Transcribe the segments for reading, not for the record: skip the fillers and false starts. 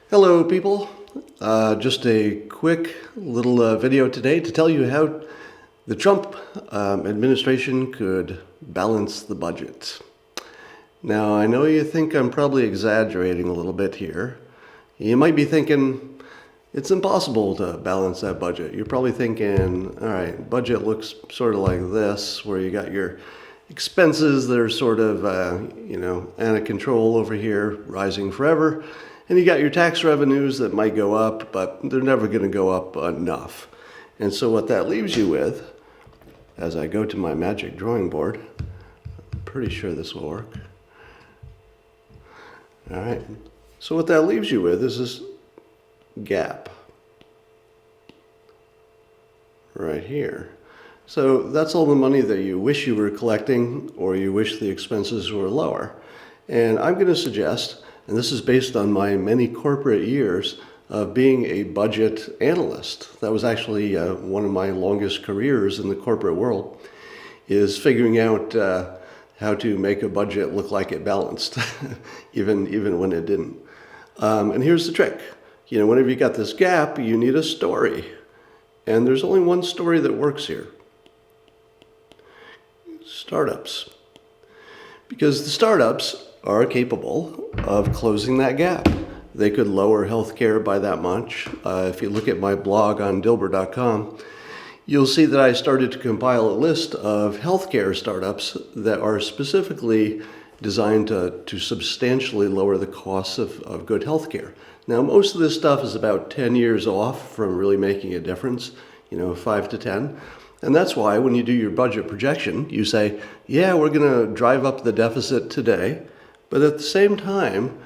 Hello, people. Just a quick little video today to tell you how the Trump administration could balance the budget. Now, I know you think I'm probably exaggerating a little bit here. You might be thinking it's impossible to balance that budget. You're probably thinking, all right, budget looks sort of like this, where you got your expenses that are sort of, out of control over here, rising forever. And you got your tax revenues that might go up, but they're never going to go up enough. And so what that leaves you with, as I go to my magic drawing board, I'm pretty sure this will work. All right. So what that leaves you with is this gap right here. So that's all the money that you wish you were collecting, or you wish the expenses were lower. And I'm going to suggest, and this is based on my many corporate years of being a budget analyst. That was actually one of my longest careers in the corporate world, is figuring out how to make a budget look like it balanced, even when it didn't. And here's the trick. Whenever you got this gap, you need a story. And there's only one story that works here. Startups. Because the startups are capable of closing that gap. They could lower healthcare by that much. If you look at my blog on Dilbert.com, you'll see that I started to compile a list of healthcare startups that are specifically designed to substantially lower the costs of good healthcare. Now, most of this stuff is about 10 years off from really making a difference, 5 to 10. And that's why when you do your budget projection, you say, yeah, we're going to drive up the deficit today, but at the same time,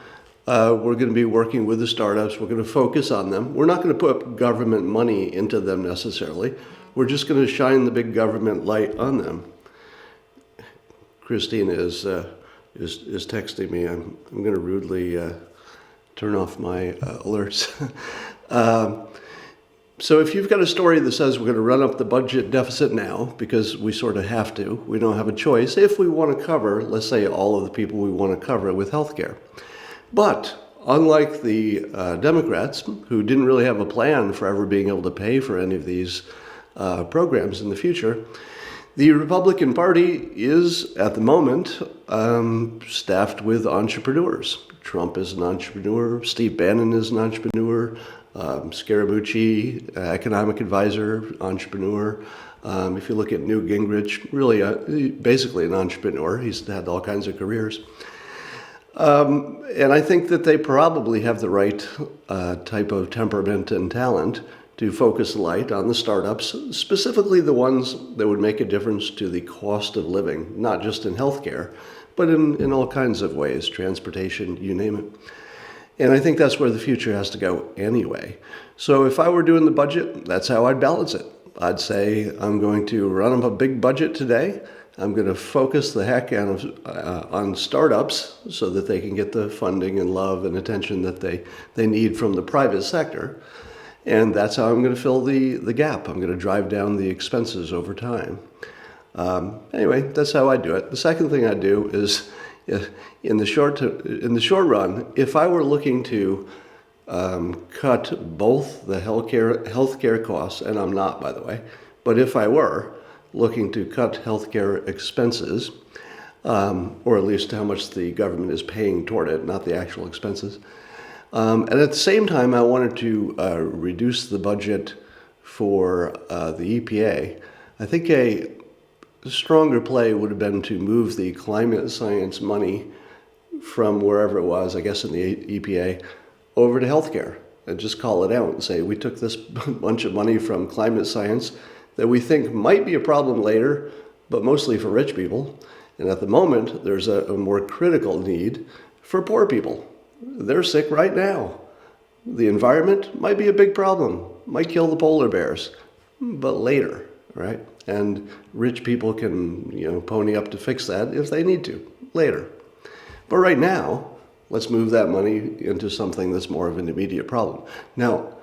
we're going to be working with the startups. We're going to focus on them. We're not going to put government money into them necessarily. We're just going to shine the big government light on them. Christina is texting me. I'm going to rudely turn off my alerts. So if you've got a story that says we're going to run up the budget deficit now because we sort of have to, we don't have a choice if we want to cover, let's say, all of the people we want to cover with healthcare. But unlike the Democrats, who didn't really have a plan for ever being able to pay for any of these programs in the future, the Republican Party is, at the moment, staffed with entrepreneurs. Trump is an entrepreneur. Steve Bannon is an entrepreneur. Scaramucci, economic advisor, entrepreneur. If you look at Newt Gingrich, really basically an entrepreneur. He's had all kinds of careers. And I think that they probably have the right type of temperament and talent to focus the light on the startups, specifically the ones that would make a difference to the cost of living, not just in healthcare, but in all kinds of ways, transportation, you name it. And I think that's where the future has to go anyway. So if I were doing the budget, that's how I'd balance it. I'd say I'm going to run up a big budget today. I'm going to focus the heck out on startups so that they can get the funding and love and attention that they need from the private sector. And that's how I'm going to fill the gap. I'm going to drive down the expenses over time. Anyway, that's how I do it. The second thing I do is, in the short run, if I were looking to cut both the healthcare costs, and I'm not, by the way, but if I were looking to cut healthcare expenses, or at least how much the government is paying toward it, not the actual expenses, and at the same time I wanted to reduce the budget for the EPA, I think a stronger play would have been to move the climate science money from wherever it was, I guess in the EPA, over to healthcare, and just call it out and say, we took this bunch of money from climate science that we think might be a problem later, but mostly for rich people. And at the moment, there's a more critical need for poor people. They're sick right now. The environment might be a big problem, might kill the polar bears, but later, right? And rich people can, pony up to fix that if they need to, later. But right now, let's move that money into something that's more of an immediate problem. Now,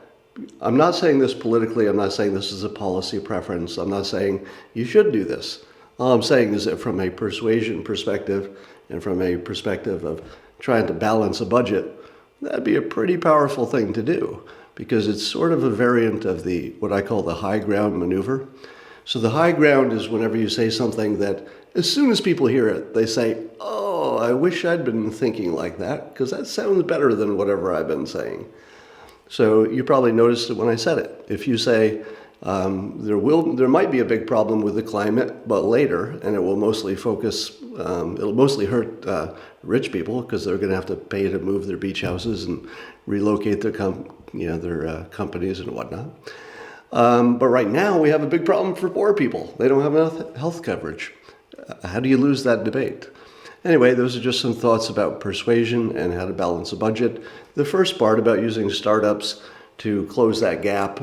I'm not saying this politically. I'm not saying this is a policy preference. I'm not saying you should do this. All I'm saying is that from a persuasion perspective and from a perspective of trying to balance a budget, That'd be a pretty powerful thing to do because it's sort of a variant of the what I call the high ground maneuver. So the high ground is whenever you say something that as soon as people hear it, they say, "Oh, I wish I'd been thinking like that because that sounds better than whatever I've been saying." So you probably noticed it when I said it. If you say there might be a big problem with the climate, but later, and it will mostly it'll mostly hurt rich people because they're going to have to pay to move their beach houses and relocate their companies and whatnot. But right now we have a big problem for poor people. They don't have enough health coverage. How do you lose that debate? Anyway, those are just some thoughts about persuasion and how to balance a budget. The first part about using startups to close that gap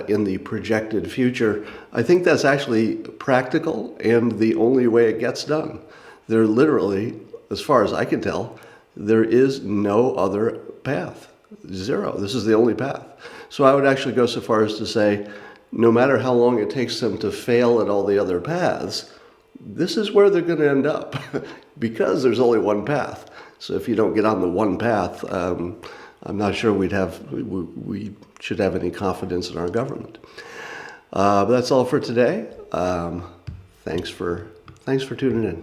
in the projected future, I think that's actually practical and the only way it gets done. There literally, as far as I can tell, there is no other path. Zero. This is the only path. So I would actually go so far as to say, no matter how long it takes them to fail at all the other paths, this is where they're going to end up because there's only one path. So if you don't get on the one path, I'm not sure we should have any confidence in our government. But that's all for today. Thanks for tuning in.